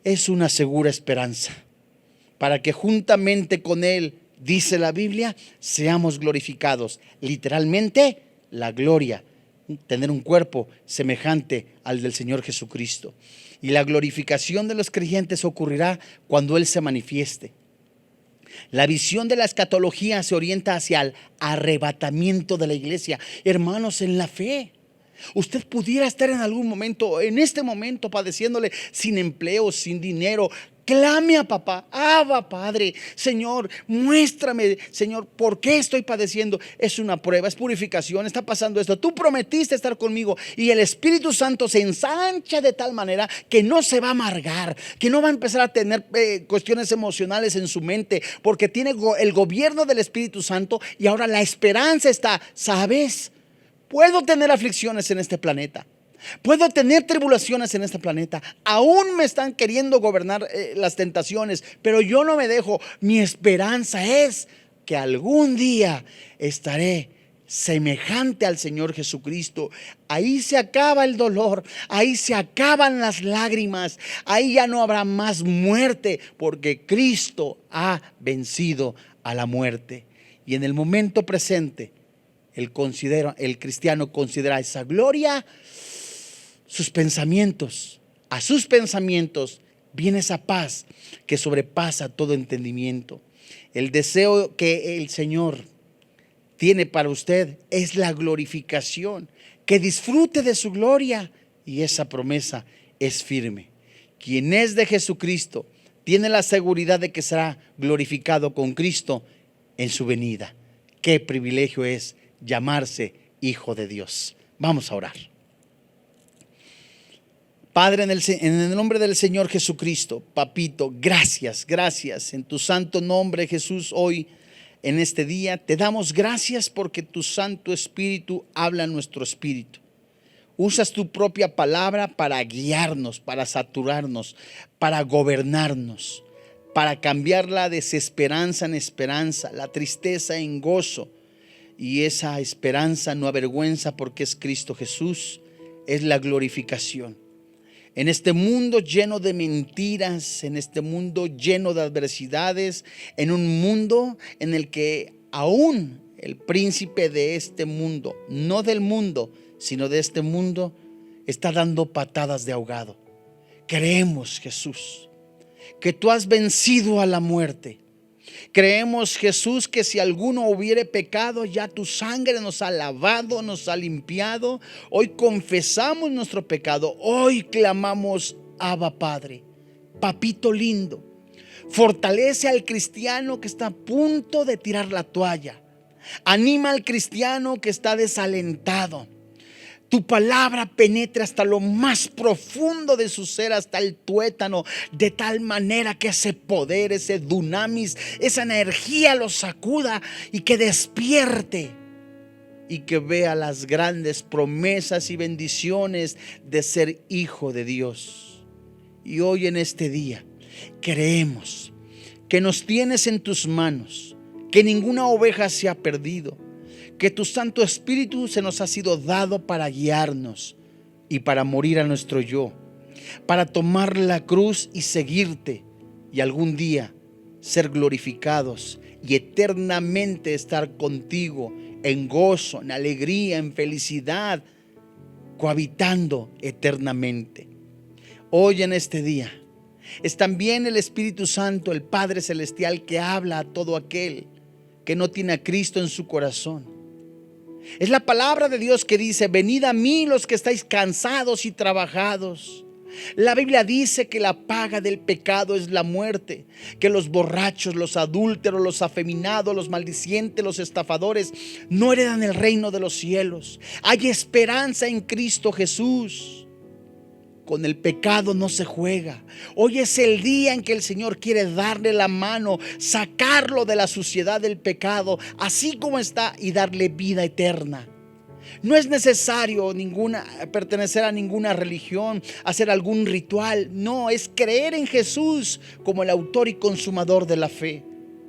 Es una segura esperanza para que juntamente con Él, dice la Biblia, seamos glorificados. Literalmente, la gloria, tener un cuerpo semejante al del Señor Jesucristo. Y la glorificación de los creyentes ocurrirá cuando Él se manifieste. La visión de la escatología se orienta hacia el arrebatamiento de la iglesia. Hermanos, en la fe, usted pudiera estar en algún momento, en este momento, padeciéndole sin empleo, sin dinero. Clame a papá, Abba Padre, Señor, muéstrame, Señor, por qué estoy padeciendo. Es una prueba, es purificación, está pasando esto. Tú prometiste estar conmigo, y el Espíritu Santo se ensancha de tal manera que no se va a amargar, que no va a empezar a tener cuestiones emocionales en su mente, porque tiene el gobierno del Espíritu Santo. Y ahora la esperanza está, ¿sabes? Puedo tener aflicciones en este planeta, puedo tener tribulaciones en este planeta, aún me están queriendo gobernar las tentaciones, pero yo no me dejo. Mi esperanza es que algún día estaré semejante al Señor Jesucristo. Ahí se acaba el dolor, ahí se acaban las lágrimas, ahí ya no habrá más muerte, porque Cristo ha vencido a la muerte. Y en el momento presente, el cristiano considera esa gloria, sus pensamientos. A sus pensamientos viene esa paz que sobrepasa todo entendimiento. El deseo que el Señor tiene para usted es la glorificación, que disfrute de su gloria, y esa promesa es firme. Quien es de Jesucristo tiene la seguridad de que será glorificado con Cristo en su venida. Qué privilegio es llamarse hijo de Dios. Vamos a orar. Padre, en el nombre del Señor Jesucristo, papito, gracias en tu santo nombre, Jesús. Hoy en este día te damos gracias porque tu Santo Espíritu habla en nuestro espíritu. Usas tu propia palabra para guiarnos, para saturarnos, para gobernarnos, para cambiar la desesperanza en esperanza, la tristeza en gozo. Y esa esperanza no avergüenza, porque es Cristo Jesús, es la glorificación. En este mundo lleno de mentiras, en este mundo lleno de adversidades, en un mundo en el que aún el príncipe de este mundo, no del mundo, sino de este mundo, está dando patadas de ahogado. Creemos, Jesús, que tú has vencido a la muerte. Creemos, Jesús, que si alguno hubiere pecado, ya tu sangre nos ha lavado, nos ha limpiado. Hoy confesamos nuestro pecado. Hoy clamamos, Abba Padre, papito lindo. Fortalece al cristiano que está a punto de tirar la toalla. Anima al cristiano que está desalentado. Tu palabra penetra hasta lo más profundo de su ser, hasta el tuétano, de tal manera que ese poder, ese dunamis, esa energía lo sacuda y que despierte y que vea las grandes promesas y bendiciones de ser hijo de Dios. Y hoy en este día creemos que nos tienes en tus manos, que ninguna oveja se ha perdido, que tu Santo Espíritu se nos ha sido dado para guiarnos y para morir a nuestro yo, para tomar la cruz y seguirte y algún día ser glorificados y eternamente estar contigo en gozo, en alegría, en felicidad, cohabitando eternamente. Hoy en este día es también el Espíritu Santo, el Padre Celestial, que habla a todo aquel que no tiene a Cristo en su corazón. Es la palabra de Dios que dice: venid a mí los que estáis cansados y trabajados. La Biblia dice que la paga del pecado es la muerte, que los borrachos, los adúlteros, los afeminados, los maldicientes, los estafadores no heredan el reino de los cielos. Hay esperanza en Cristo Jesús. Con el pecado no se juega. Hoy es el día en que el Señor quiere darle la mano, sacarlo de la suciedad del pecado, así como está, y darle vida eterna. No es necesario pertenecer a ninguna religión, hacer algún ritual. No, es creer en Jesús como el autor y consumador de la fe.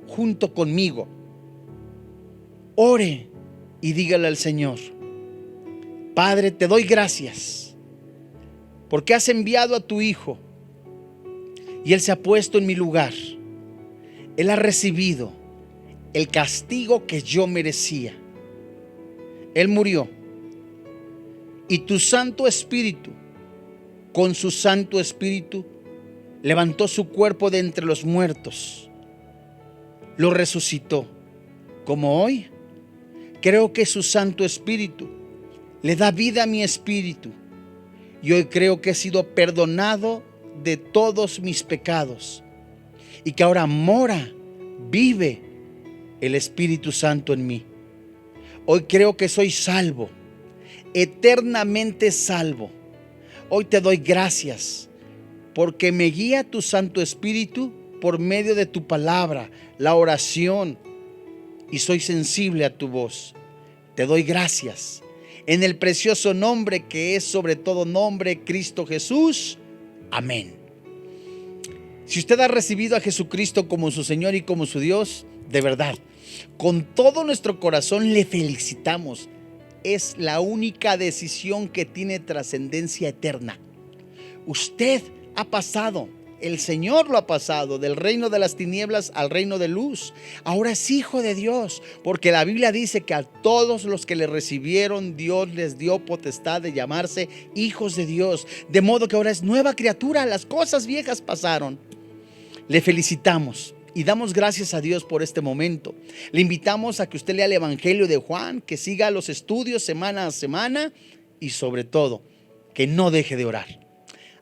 Junto conmigo, ore y dígale al Señor: Padre, te doy gracias porque has enviado a tu Hijo y Él se ha puesto en mi lugar. Él ha recibido el castigo que yo merecía. Él murió y tu Santo Espíritu, con su Santo Espíritu, levantó su cuerpo de entre los muertos, lo resucitó. Como hoy, creo que su Santo Espíritu le da vida a mi espíritu. Y hoy creo que he sido perdonado de todos mis pecados y que ahora vive el Espíritu Santo en mí. Hoy creo que soy salvo, eternamente salvo. Hoy te doy gracias porque me guía tu Santo Espíritu por medio de tu palabra, la oración, y soy sensible a tu voz. Te doy gracias. En el precioso nombre que es sobre todo nombre, Cristo Jesús. Amén. Si usted ha recibido a Jesucristo como su Señor y como su Dios, de verdad, con todo nuestro corazón le felicitamos. Es la única decisión que tiene trascendencia eterna. Usted ha pasado, el Señor lo ha pasado, del reino de las tinieblas al reino de luz. Ahora es hijo de Dios, porque la Biblia dice que a todos los que le recibieron, Dios les dio potestad de llamarse hijos de Dios. De modo que ahora es nueva criatura, las cosas viejas pasaron. Le felicitamos y damos gracias a Dios por este momento. Le invitamos a que usted lea el Evangelio de Juan, que siga los estudios semana a semana y sobre todo, que no deje de orar.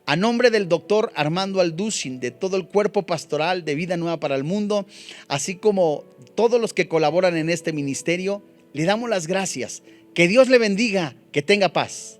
A nombre del doctor Armando Alducin, de todo el cuerpo pastoral de Vida Nueva para el Mundo, así como todos los que colaboran en este ministerio, le damos las gracias. Que Dios le bendiga, que tenga paz.